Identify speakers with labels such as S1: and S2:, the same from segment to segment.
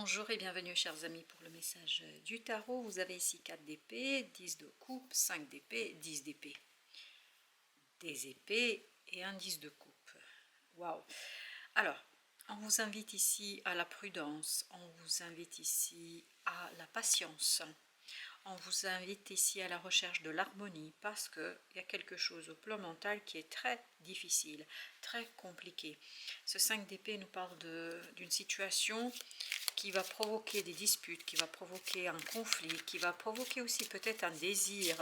S1: Bonjour et bienvenue chers amis pour le message du tarot. Vous avez ici 4 d'épée, 10 de coupe, 5 d'épée, 10 d'épée. Des épées et un 10 de coupe. Waouh! Alors, on vous invite ici à la prudence, on vous invite ici à la patience, on vous invite ici à la recherche de l'harmonie parce qu'il y a quelque chose au plan mental qui est très difficile, très compliqué. Ce 5 d'épée nous parle d'une situation qui va provoquer des disputes, qui va provoquer un conflit, qui va provoquer aussi peut-être un désir.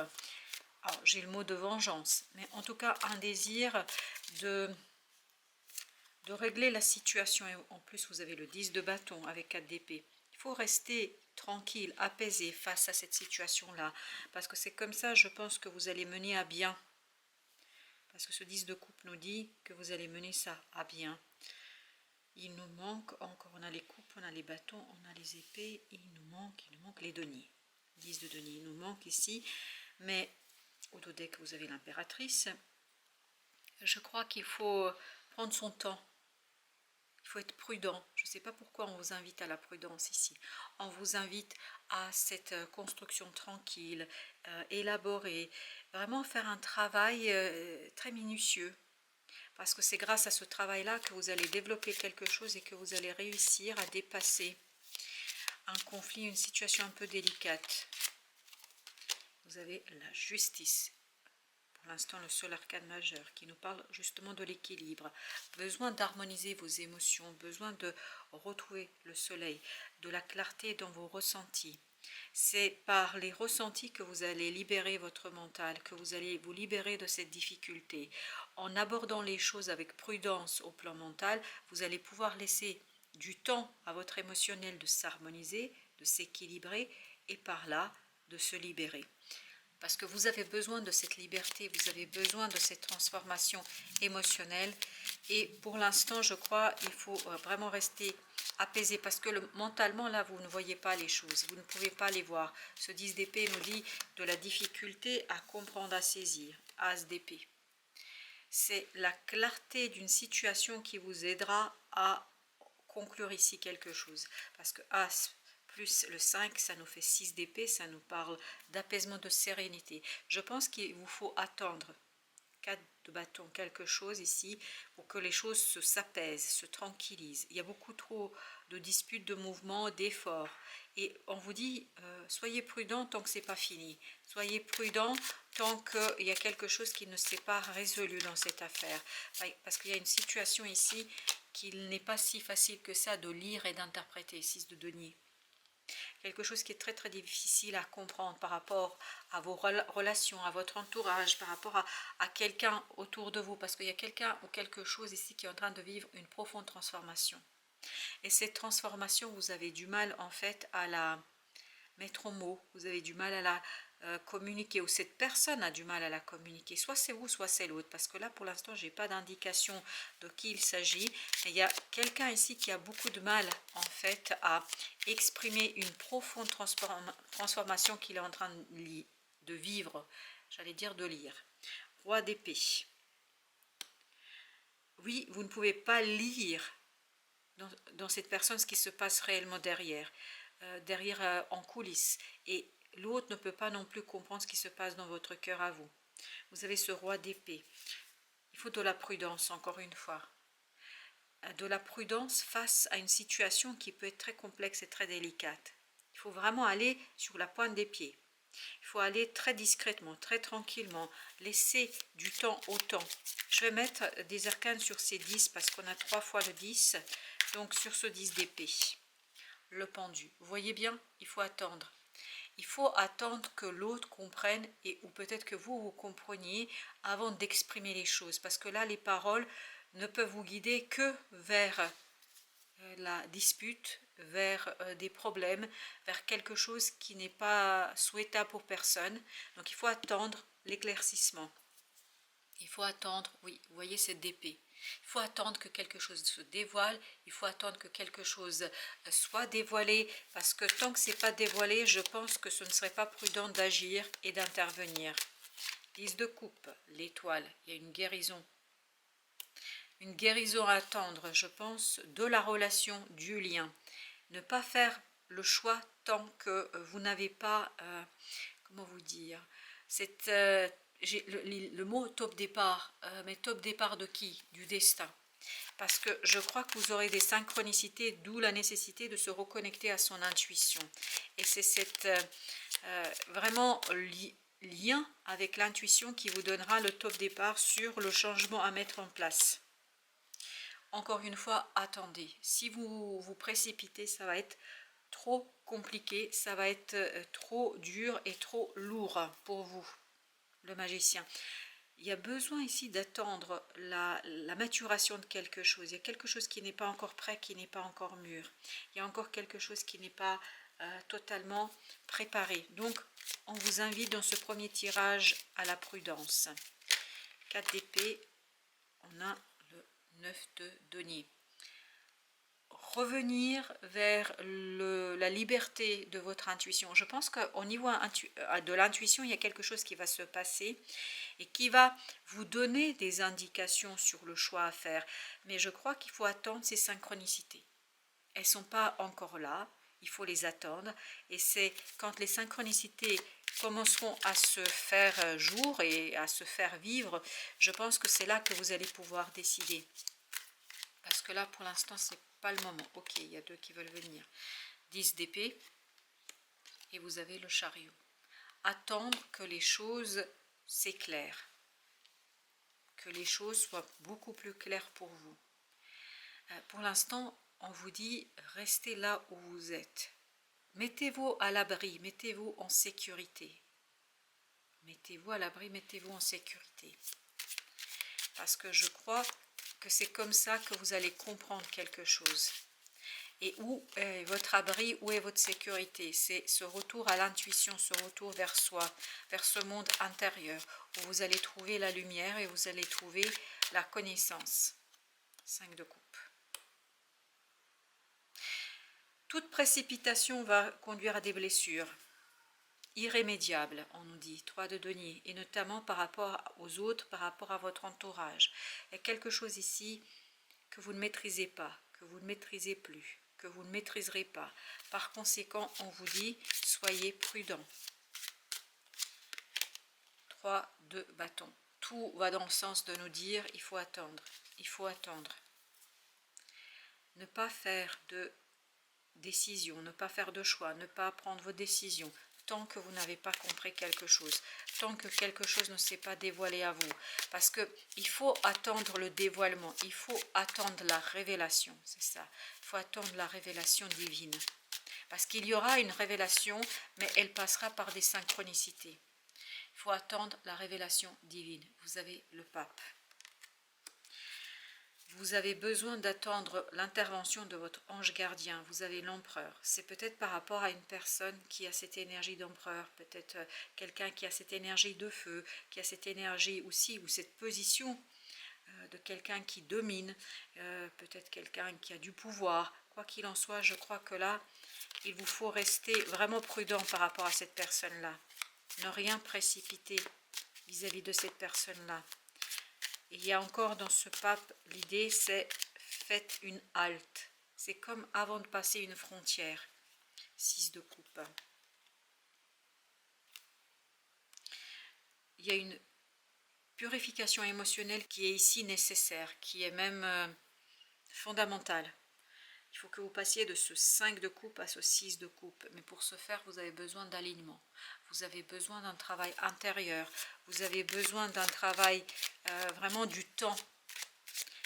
S1: Alors, j'ai le mot de vengeance, mais en tout cas un désir de régler la situation. Et en plus, vous avez le 10 de bâton avec 4 d'épée. Il faut rester tranquille, apaisé face à cette situation-là, parce que c'est comme ça, je pense, que vous allez mener à bien. Parce que ce 10 de coupe nous dit que vous allez mener ça à bien. Il nous manque encore, on a les coupes, on a les bâtons, on a les épées, il nous manque les deniers. 10 de denier, il nous manque ici, mais au dos deck vous avez l'impératrice. Je crois qu'il faut prendre son temps, il faut être prudent. Je ne sais pas pourquoi on vous invite à la prudence ici. On vous invite à cette construction tranquille, élaborée, vraiment faire un travail très minutieux. Parce que c'est grâce à ce travail-là que vous allez développer quelque chose et que vous allez réussir à dépasser un conflit, une situation un peu délicate. Vous avez la justice. Pour l'instant, le seul arcane majeur qui nous parle justement de l'équilibre. Besoin d'harmoniser vos émotions, besoin de retrouver le soleil, de la clarté dans vos ressentis. C'est par les ressentis que vous allez libérer votre mental, que vous allez vous libérer de cette difficulté. En abordant les choses avec prudence au plan mental, vous allez pouvoir laisser du temps à votre émotionnel de s'harmoniser, de s'équilibrer et par là de se libérer. Parce que vous avez besoin de cette liberté, vous avez besoin de cette transformation émotionnelle. Et pour l'instant, je crois, il faut vraiment rester apaisé. Parce que mentalement, là, vous ne voyez pas les choses. Vous ne pouvez pas les voir. Ce 10 d'épée nous dit de la difficulté à comprendre, à saisir. As d'épée. C'est la clarté d'une situation qui vous aidera à conclure ici quelque chose. Parce que As plus le 5, ça nous fait 6 d'épée, ça nous parle d'apaisement, de sérénité. Je pense qu'il vous faut attendre 4 de bâton, quelque chose ici, pour que les choses s'apaisent, se tranquillisent. Il y a beaucoup trop de disputes, de mouvements, d'efforts. Et on vous dit, soyez prudent tant que ce n'est pas fini. Soyez prudent tant qu'il y a quelque chose qui ne s'est pas résolu dans cette affaire. Parce qu'il y a une situation ici qu'il n'est pas si facile que ça de lire et d'interpréter. 6 de denier. Quelque chose qui est très très difficile à comprendre par rapport à vos relations, à votre entourage, par rapport à quelqu'un autour de vous, parce qu'il y a quelqu'un ou quelque chose ici qui est en train de vivre une profonde transformation. Et cette transformation, vous avez du mal en fait à la mettre en mots, vous avez du mal à la communiquer, ou cette personne a du mal à la communiquer, soit c'est vous, soit c'est l'autre, parce que là pour l'instant j'ai pas d'indication de qui il s'agit, mais il y a quelqu'un ici qui a beaucoup de mal en fait à exprimer une profonde transformation qu'il est en train de vivre, j'allais dire de lire. Roi d'épée. Oui, vous ne pouvez pas lire dans cette personne ce qui se passe réellement derrière, en coulisses, et l'autre ne peut pas non plus comprendre ce qui se passe dans votre cœur à vous. Vous avez ce roi d'épée. Il faut de la prudence, encore une fois. De la prudence face à une situation qui peut être très complexe et très délicate. Il faut vraiment aller sur la pointe des pieds. Il faut aller très discrètement, très tranquillement, laisser du temps au temps. Je vais mettre des arcanes sur ces 10 parce qu'on a 3 fois le 10, donc sur ce 10 d'épée. Le pendu. Vous voyez bien, il faut attendre. Il faut attendre que l'autre comprenne, ou peut-être que vous compreniez avant d'exprimer les choses. Parce que là, les paroles ne peuvent vous guider que vers la dispute, vers des problèmes, vers quelque chose qui n'est pas souhaitable pour personne. Donc il faut attendre l'éclaircissement. Il faut attendre, oui, vous voyez cette épée. Il faut attendre que quelque chose se dévoile, il faut attendre que quelque chose soit dévoilé, parce que tant que ce n'est pas dévoilé, je pense que ce ne serait pas prudent d'agir et d'intervenir. 10 de coupe, l'étoile, il y a une guérison. Une guérison à attendre, je pense, de la relation, du lien. Ne pas faire le choix tant que vous n'avez pas, comment vous dire, j'ai le mot top départ, mais top départ de qui? Du destin. Parce que je crois que vous aurez des synchronicités, d'où la nécessité de se reconnecter à son intuition. Et c'est cette vraiment lien avec l'intuition qui vous donnera le top départ sur le changement à mettre en place. Encore une fois, attendez. Si vous vous précipitez, ça va être trop compliqué, ça va être trop dur et trop lourd pour vous, le magicien. Il y a besoin ici d'attendre la maturation de quelque chose. Il y a quelque chose qui n'est pas encore prêt, qui n'est pas encore mûr. Il y a encore quelque chose qui n'est pas totalement préparé. Donc, on vous invite dans ce premier tirage à la prudence. 4 d'épée, on a le 9 de denier. Revenir vers la liberté de votre intuition. Je pense qu'au niveau de l'intuition, il y a quelque chose qui va se passer et qui va vous donner des indications sur le choix à faire. Mais je crois qu'il faut attendre ces synchronicités. Elles ne sont pas encore là, il faut les attendre. Et c'est quand les synchronicités commenceront à se faire jour et à se faire vivre, je pense que c'est là que vous allez pouvoir décider. Parce que là, pour l'instant, c'est pas le moment. Ok, il y a deux qui veulent venir. 10 d'épée et vous avez le chariot. Attendre que les choses s'éclairent, que les choses soient beaucoup plus claires pour vous. Pour l'instant, on vous dit restez là où vous êtes. Mettez-vous à l'abri, mettez-vous en sécurité. Mettez-vous à l'abri, mettez-vous en sécurité. Parce que je crois que c'est comme ça que vous allez comprendre quelque chose. Et où est votre abri, où est votre sécurité? C'est ce retour à l'intuition, ce retour vers soi, vers ce monde intérieur, où vous allez trouver la lumière et vous allez trouver la connaissance. 5 de coupe. Toute précipitation va conduire à des blessures irrémédiables, on nous dit, 3 de denier, et notamment par rapport aux autres, par rapport à votre entourage. Il y a quelque chose ici que vous ne maîtrisez pas, que vous ne maîtrisez plus, que vous ne maîtriserez pas. Par conséquent, on vous dit, soyez prudent. 3 de bâton. Tout va dans le sens de nous dire, il faut attendre, il faut attendre. Ne pas faire de décision, ne pas faire de choix, ne pas prendre vos décisions, tant que vous n'avez pas compris quelque chose, tant que quelque chose ne s'est pas dévoilé à vous. Parce qu'il faut attendre le dévoilement, il faut attendre la révélation, c'est ça. Il faut attendre la révélation divine. Parce qu'il y aura une révélation, mais elle passera par des synchronicités. Il faut attendre la révélation divine. Vous avez le pape. Vous avez besoin d'attendre l'intervention de votre ange gardien. Vous avez l'empereur. C'est peut-être par rapport à une personne qui a cette énergie d'empereur, peut-être quelqu'un qui a cette énergie de feu, qui a cette énergie aussi, ou cette position de quelqu'un qui domine, peut-être quelqu'un qui a du pouvoir. Quoi qu'il en soit, je crois que là, il vous faut rester vraiment prudent par rapport à cette personne-là. Ne rien précipiter vis-à-vis de cette personne-là. Il y a encore dans ce pape, l'idée c'est faites une halte. C'est comme avant de passer une frontière. 6 de coupe. Il y a une purification émotionnelle qui est ici nécessaire, qui est même fondamentale. Il faut que vous passiez de ce 5 de coupe à ce 6 de coupe. Mais pour ce faire, vous avez besoin d'alignement. Vous avez besoin d'un travail intérieur. Vous avez besoin d'un travail, vraiment du temps.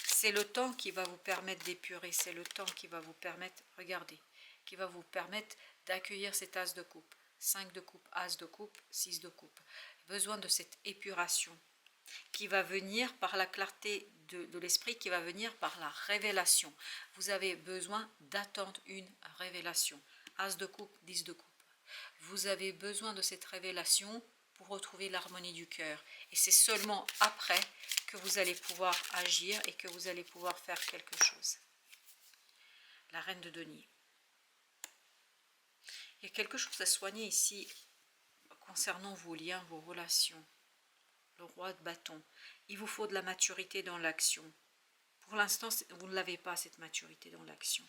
S1: C'est le temps qui va vous permettre d'épurer. C'est le temps qui va vous permettre, regardez, qui va vous permettre d'accueillir cet as de coupe. 5 de coupe, as de coupe, 6 de coupe. Besoin de cette épuration qui va venir par la clarté de l'esprit, qui va venir par la révélation. Vous avez besoin d'attendre une révélation. As de coupe, 10 de coupe. Vous avez besoin de cette révélation pour retrouver l'harmonie du cœur. Et c'est seulement après que vous allez pouvoir agir et que vous allez pouvoir faire quelque chose. La reine de denier. Il y a quelque chose à soigner ici concernant vos liens, vos relations. Le roi de bâton. Il vous faut de la maturité dans l'action. Pour l'instant, vous ne l'avez pas, cette maturité dans l'action.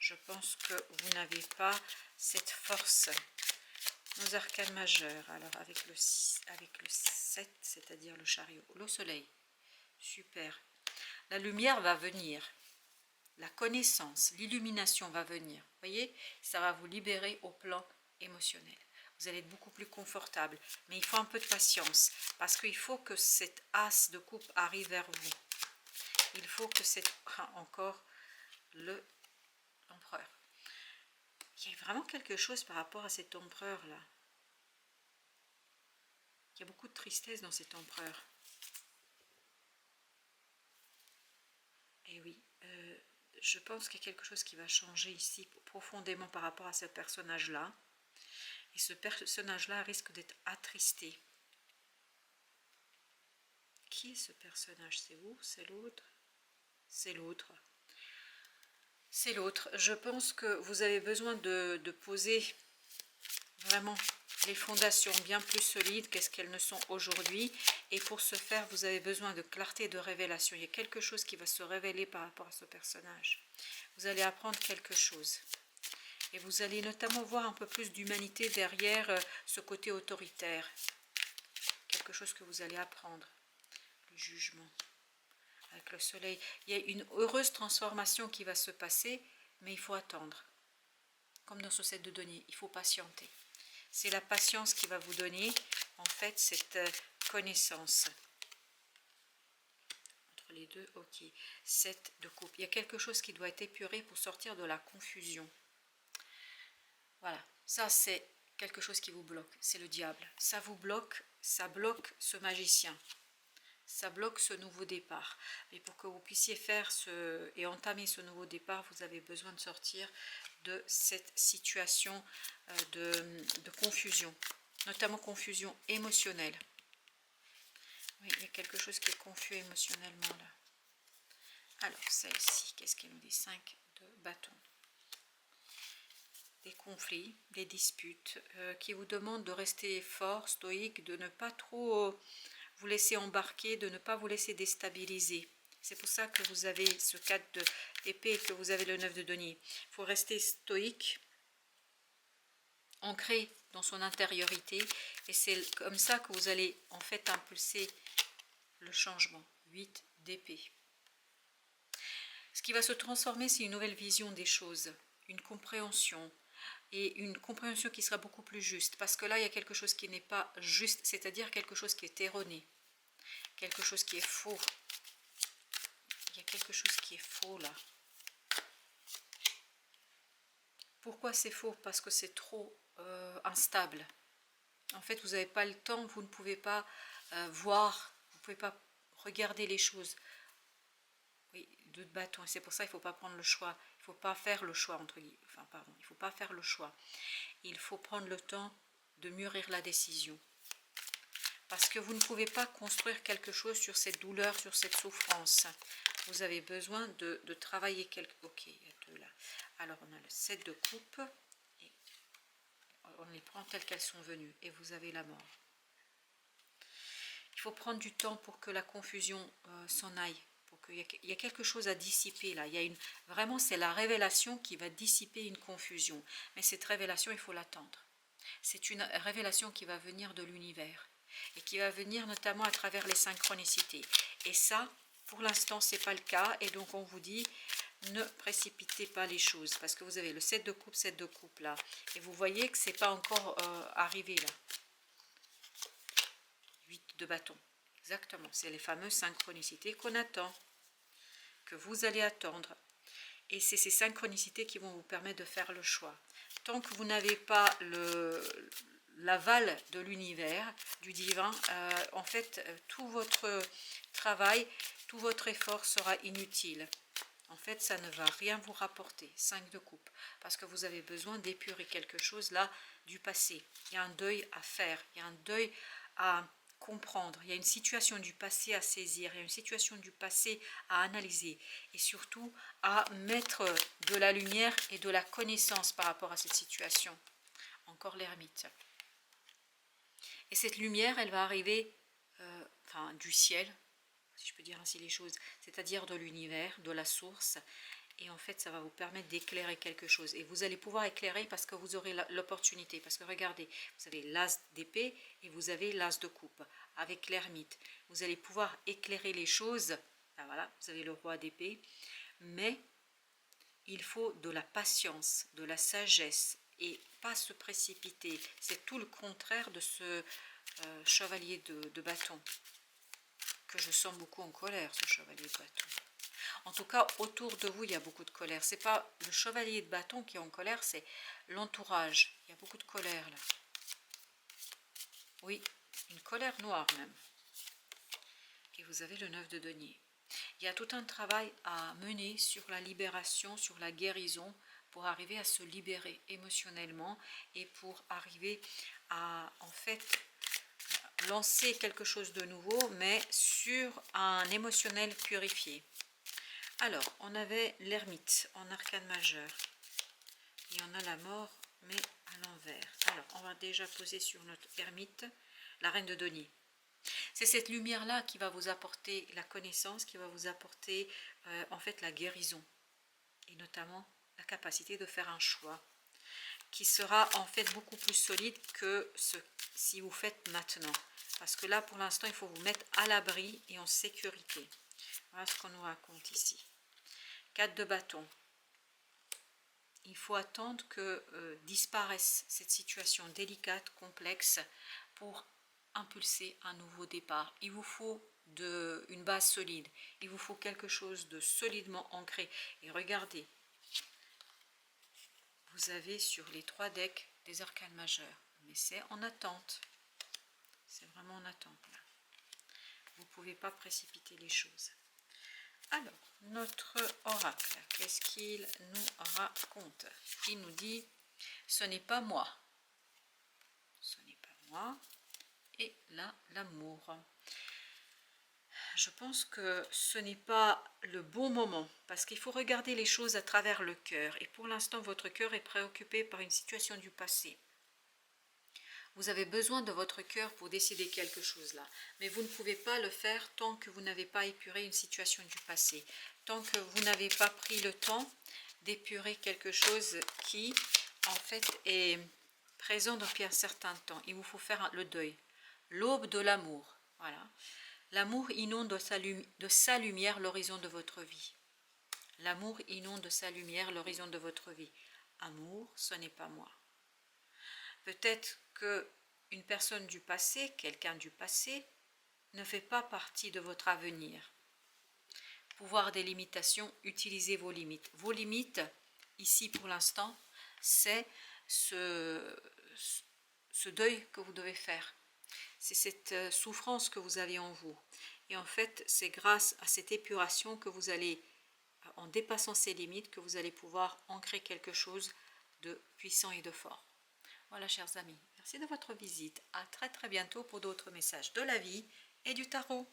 S1: Je pense que vous n'avez pas cette force. Nos arcanes majeures, alors avec le 7, c'est-à-dire le chariot, le soleil, super. La lumière va venir, la connaissance, l'illumination va venir. Vous voyez, ça va vous libérer au plan émotionnel. Vous allez être beaucoup plus confortable, mais il faut un peu de patience, parce qu'il faut que cette as de coupe arrive vers vous. Il faut que cette... encore l'empereur. Il y a vraiment quelque chose par rapport à cet empereur-là. Il y a beaucoup de tristesse dans cet empereur. Et oui, je pense qu'il y a quelque chose qui va changer ici profondément par rapport à ce personnage-là. Et ce personnage-là risque d'être attristé. Qui est ce personnage? C'est vous? C'est l'autre? C'est l'autre. C'est l'autre. Je pense que vous avez besoin de poser vraiment les fondations bien plus solides qu'est-ce qu'elles ne sont aujourd'hui. Et pour ce faire, vous avez besoin de clarté et de révélation. Il y a quelque chose qui va se révéler par rapport à ce personnage. Vous allez apprendre quelque chose. Et vous allez notamment voir un peu plus d'humanité derrière ce côté autoritaire. Quelque chose que vous allez apprendre. Le jugement. Avec le soleil. Il y a une heureuse transformation qui va se passer, mais il faut attendre. Comme dans ce set de données, il faut patienter. C'est la patience qui va vous donner, en fait, cette connaissance. Entre les deux, ok. 7 de coupe. Il y a quelque chose qui doit être épuré pour sortir de la confusion. Voilà, ça c'est quelque chose qui vous bloque, c'est le diable. Ça vous bloque, ça bloque ce magicien. Ça bloque ce nouveau départ. Mais pour que vous puissiez faire et entamer ce nouveau départ, vous avez besoin de sortir de cette situation de confusion, notamment confusion émotionnelle. Oui, il y a quelque chose qui est confus émotionnellement là. Alors, celle-ci, qu'est-ce qu'elle nous dit? 5 de bâton. Des conflits, des disputes qui vous demandent de rester fort, stoïque, de ne pas trop vous laisser embarquer, de ne pas vous laisser déstabiliser. C'est pour ça que vous avez ce 4 d'épée et que vous avez le 9 de denier. Il faut rester stoïque, ancré dans son intériorité, et c'est comme ça que vous allez en fait impulser le changement. 8 d'épée. Ce qui va se transformer, c'est une nouvelle vision des choses, une compréhension, et une compréhension qui sera beaucoup plus juste, parce que là il y a quelque chose qui n'est pas juste, c'est-à-dire quelque chose qui est erroné, quelque chose qui est faux. Il y a quelque chose qui est faux là. Pourquoi c'est faux? Parce que c'est trop instable. En fait, vous n'avez pas le temps, vous ne pouvez pas voir, vous ne pouvez pas regarder les choses. Oui, 2 de bâton, et c'est pour ça qu'il ne faut pas prendre le choix. Il ne faut pas faire le choix, entre guillemets. Enfin, pardon, il ne faut pas faire le choix. Il faut prendre le temps de mûrir la décision. Parce que vous ne pouvez pas construire quelque chose sur cette douleur, sur cette souffrance. Vous avez besoin de travailler quelque... Ok, il y a 2 là. Alors, on a le 7 de coupe. Et on les prend telles qu'elles sont venues. Et vous avez la mort. Il faut prendre du temps pour que la confusion s'en aille. Il y a quelque chose à dissiper là. Vraiment, c'est la révélation qui va dissiper une confusion. Mais cette révélation, il faut l'attendre. C'est une révélation qui va venir de l'univers et qui va venir notamment à travers les synchronicités. Et ça, pour l'instant, ce n'est pas le cas. Et donc, on vous dit, ne précipitez pas les choses parce que vous avez le 7 de coupe là. Et vous voyez que ce n'est pas encore arrivé là. 8 de bâton. Exactement, c'est les fameuses synchronicités qu'on attend, que vous allez attendre. Et c'est ces synchronicités qui vont vous permettre de faire le choix. Tant que vous n'avez pas l'aval de l'univers, du divin, en fait, tout votre travail, tout votre effort sera inutile. En fait, ça ne va rien vous rapporter. 5 de coupe. Parce que vous avez besoin d'épurer quelque chose là du passé. Il y a un deuil à faire. Il y a un deuil à comprendre. Il y a une situation du passé à saisir. Il y a une situation du passé à analyser. Et surtout à mettre de la lumière et de la connaissance par rapport à cette situation. Encore l'ermite. Et cette lumière, elle va arriver du ciel, si je peux dire ainsi les choses, c'est-à-dire de l'univers, de la source, et en fait ça va vous permettre d'éclairer quelque chose, et vous allez pouvoir éclairer parce que vous aurez l'opportunité, parce que regardez, vous avez l'as d'épée et vous avez l'as de coupe avec l'ermite. Vous allez pouvoir éclairer les choses. Ben voilà, vous avez le roi d'épée, mais il faut de la patience, de la sagesse et pas se précipiter. C'est tout le contraire de ce chevalier de bâton que je sens beaucoup en colère, ce chevalier de bâton. En tout cas, autour de vous, il y a beaucoup de colère. C'est pas le chevalier de bâton qui est en colère, c'est l'entourage. Il y a beaucoup de colère là. Oui, une colère noire même. Et vous avez le 9 de denier. Il y a tout un travail à mener sur la libération, sur la guérison, pour arriver à se libérer émotionnellement et pour arriver à, en fait, lancer quelque chose de nouveau, mais sur un émotionnel purifié. Alors, on avait l'ermite en arcane majeur. Et on a la mort, mais à l'envers. Alors, on va déjà poser sur notre ermite la reine de denier. C'est cette lumière-là qui va vous apporter la connaissance, qui va vous apporter en fait la guérison. Et notamment la capacité de faire un choix qui sera en fait beaucoup plus solide que si vous faites maintenant. Parce que là, pour l'instant, il faut vous mettre à l'abri et en sécurité. Voilà ce qu'on nous raconte ici. 4 de bâton. Il faut attendre que disparaisse cette situation délicate, complexe, pour impulser un nouveau départ. Il vous faut une base solide. Il vous faut quelque chose de solidement ancré. Et regardez, vous avez sur les 3 decks des arcanes majeurs. Mais c'est en attente. C'est vraiment en attente. Là. Vous ne pouvez pas précipiter les choses. Alors, notre oracle, qu'est-ce qu'il nous raconte? Il nous dit, ce n'est pas moi. Ce n'est pas moi. Et là, l'amour. Je pense que ce n'est pas le bon moment, parce qu'il faut regarder les choses à travers le cœur. Et pour l'instant, votre cœur est préoccupé par une situation du passé. Vous avez besoin de votre cœur pour décider quelque chose là. Mais vous ne pouvez pas le faire tant que vous n'avez pas épuré une situation du passé. Tant que vous n'avez pas pris le temps d'épurer quelque chose qui, en fait, est présent depuis un certain temps. Il vous faut faire le deuil. L'aube de l'amour. Voilà. L'amour inonde de sa lumière l'horizon de votre vie. L'amour inonde de sa lumière l'horizon de votre vie. Amour, ce n'est pas moi. Peut-être qu'une personne du passé, quelqu'un du passé, ne fait pas partie de votre avenir. Pouvoir des limitations, utilisez vos limites. Vos limites, ici pour l'instant, c'est ce deuil que vous devez faire. C'est cette souffrance que vous avez en vous. Et en fait, c'est grâce à cette épuration que vous allez, en dépassant ces limites, que vous allez pouvoir ancrer quelque chose de puissant et de fort. Voilà, chers amis, merci de votre visite. À très très bientôt pour d'autres messages de la vie et du tarot.